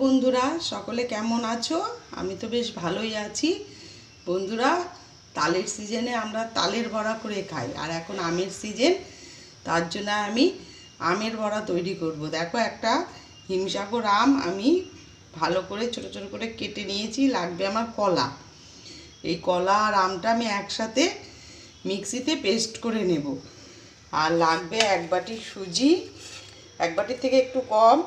বন্ধুরা সকলে কেমন আছো? আমি তো বেশ ভালোই আছি। বন্ধুরা, তালের সিজনে আমরা তালের বড়া করে খাই, আর এখন আমের সিজন, তার জন্য আমি আমের বড়া তৈরি করব। দেখো, একটা হিমসাগর আম আমি ভালো করে ছোট ছোট করে কেটে নিয়েছি। লাগবে আমার কলা। এই কলা আর আমটা আমি একসাথে মিক্সিতে পেস্ট করে নেব। আর লাগবে এক বাটি সুজি, এক বাটির থেকে একটু কম,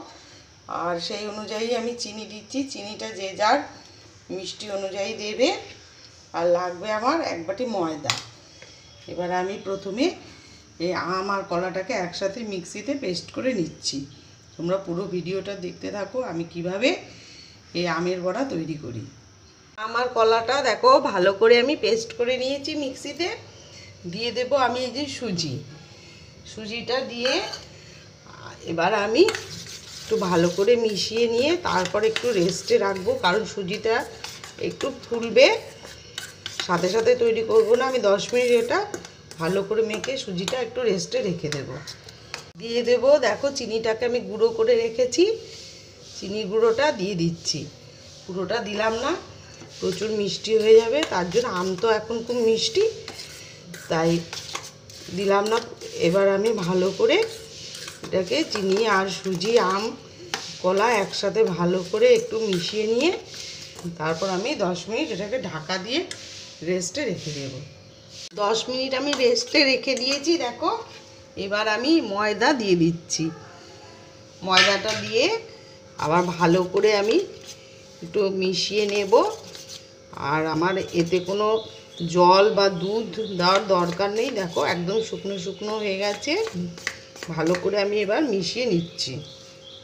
আর সেই অনুযায়ী আমি চিনি দিচ্ছি। চিনিটা যে যার মিষ্টি অনুযায়ী দেবে। আর লাগবে আমার এক বাটি ময়দা। এবার আমি প্রথমে এই আম আর কলাটাকে একসাথে মিক্সিতে পেস্ট করে নিচ্ছি। তোমরা পুরো ভিডিওটা দেখতে থাকো আমি কিভাবে এই আমের বড়া তৈরি করি। আমার কলাটা দেখো ভালো করে আমি পেস্ট করে নিয়েছি মিক্সিতে। দিয়ে দেব আমি এই যে সুজিটা দিয়ে এবার আমি একটু ভালো করে মিশিয়ে নিয়ে তারপর একটু রেস্টে রাখবো, কারণ সুজিটা একটু ফুলবে। সাথে সাথে তৈরি করব না, আমি 10 মিনিট এটা ভালো করে মেখে সুজিটা একটু রেস্টে রেখে দেব। দিয়ে দেব, দেখো চিনিটাকে আমি গুঁড়ো করে রেখেছি, চিনি গুঁড়োটা দিয়ে দিচ্ছি। পুরোটা দিলাম না, প্রচুর মিষ্টি হয়ে যাবে, তার জন্য আম তো এখন খুব মিষ্টি, তাই দিলাম না। এবার আমি ভালো করে এটাকে চিনি আর সুজি, আম, কলা একসাথে ভালো করে একটু মিশিয়ে নিয়ে তারপর আমি 10 মিনিট এটাকে ঢাকা দিয়ে রেস্টে রেখে দেব। 10 মিনিট আমি রেস্টে রেখে দিয়েছি। দেখো, এবার আমি ময়দা দিয়ে দিচ্ছি। ময়দাটা দিয়ে আবার ভালো করে আমি একটু মিশিয়ে নেব। আর আমার এতে কোনো জল বা দুধ দেওয়ার দরকার নেই। দেখো একদম শুকনো শুকনো হয়ে গেছে। ভালো করে আমি এবার মিশিয়ে নিচ্ছি।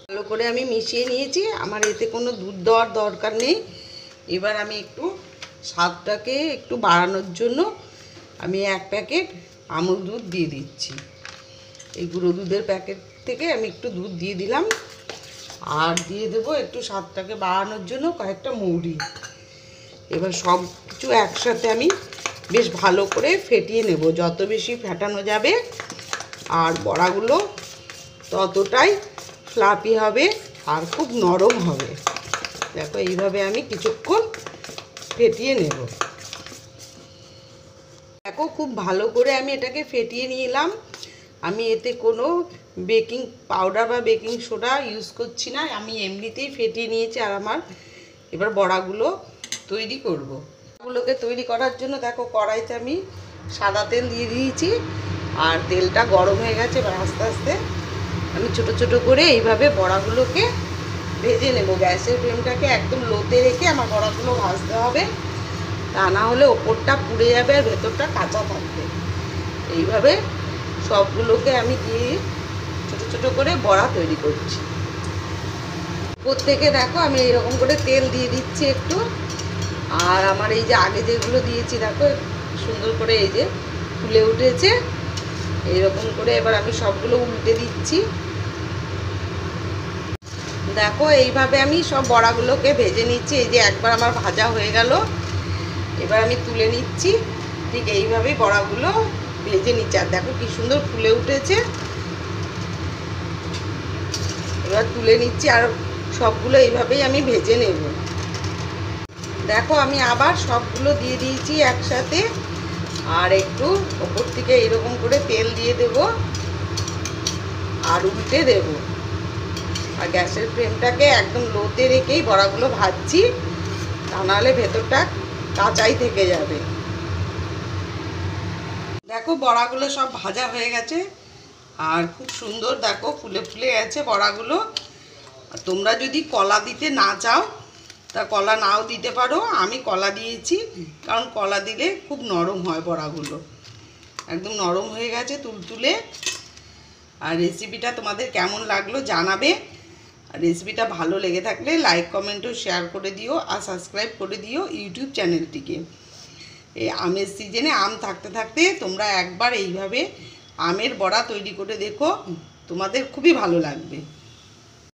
ভালো করে আমি মিশিয়ে নিয়েছি, আমার এতে কোনো দুধ দেওয়ার দরকার নেই। এবার আমি একটু স্বাদটাকে একটু বাড়ানোর জন্য আমি 1 প্যাকেট আমুল দুধ দিয়ে দিচ্ছি। এই গুঁড়ো দুধের প্যাকেট থেকে আমি একটু দুধ দিয়ে দিলাম। আর দিয়ে দেবো একটু স্বাদটাকে বাড়ানোর জন্য কয়েকটা মৌরি। এবার সব কিছু একসাথে আমি বেশ ভালো করে ফেটিয়ে নেব। যত বেশি ফেটানো যাবে আর বড়াগুলো ততটাই ফ্লাফি হবে আর খুব নরম হবে। দেখো এইভাবে আমি কিছুক্ষণ ফেটিয়ে নেব। দেখো খুব ভালো করে আমি এটাকে ফেটিয়ে নিলাম। আমি এতে কোনো বেকিং পাউডার বা বেকিং সোডা ইউজ করছি না, আমি এমনিতেই ফেটিয়ে নিয়েছি। আর আমার এবার বড়াগুলো তৈরি করব। বড়াগুলোকে তৈরি করার জন্য দেখো কড়াইতে আমি সাদা তেল দিয়ে দিয়েছি, আর তেলটা গরম হয়ে গেছে। এবার আস্তে আস্তে আমি ছোট ছোট করে এইভাবে বড়াগুলোকে ভেজে নেব। গ্যাসের ফ্লেমটাকে একদম লোতে রেখে আমার বড়াগুলো ভাজতে হবে, তা না হলে ওপরটা পুড়ে যাবে আর ভেতরটা কাঁচা থাকবে। এইভাবে সবগুলোকে আমি দিয়ে ছোট ছোট করে বড়া তৈরি করছি। উপর থেকে দেখো আমি এইরকম করে তেল দিয়ে দিচ্ছি একটু। আর আমার এই যে আগে যেগুলো দিয়েছি দেখো সুন্দর করে এই যে ফুলে উঠেছে। এইরকম করে এবার আমি সবগুলো উল্টে দিচ্ছি। দেখো এইভাবে আমি সব বড়াগুলোকে ভেজে নিচ্ছি। এই যে একবার আমার ভাজা হয়ে গেল, এবার আমি তুলে নিচ্ছি। ঠিক এইভাবেই বড়াগুলো ভেজে নিচ্ছি। আর দেখো কি সুন্দর ফুলে উঠেছে। এবার তুলে নিচ্ছি আর সবগুলো এইভাবেই আমি ভেজে নেব। দেখো আমি আবার সবগুলো দিয়ে দিয়েছি একসাথে। আর একটু ওপর থেকে এরকম করে তেল দিয়ে দেব আর উল্টে দেব। আর গ্যাসের ফ্লেমটাকে একদম লোতে রেখেই বড়াগুলো ভাজছি, তা নাহলে ভেতরটা কাঁচাই থেকে যাবে। দেখো বড়াগুলো সব ভাজা হয়ে গেছে আর খুব সুন্দর দেখো ফুলে ফুলে গেছে বড়াগুলো। আর তোমরা যদি কলা দিতে না চাও তা কলা নাও দিতে পারো। আমি কলা দিয়েছি, কারণ কলা দিলে খুব নরম হয় বড়াগুলো। একদম নরম হয়ে গেছে তুলতুলে। আর রেসিপিটা তোমাদের কেমন লাগলো জানাবে। আর রেসিপিটা ভালো লেগে থাকলে লাইক, কমেন্ট ও শেয়ার করে দিও। আর সাবস্ক্রাইব করে দিও ইউটিউব চ্যানেলটিকে। এই আমের সিজনে আম থাকতে থাকতে তোমরা একবার এইভাবে আমের বড়া তৈরি করে দেখো, তোমাদের খুবই ভালো লাগবে।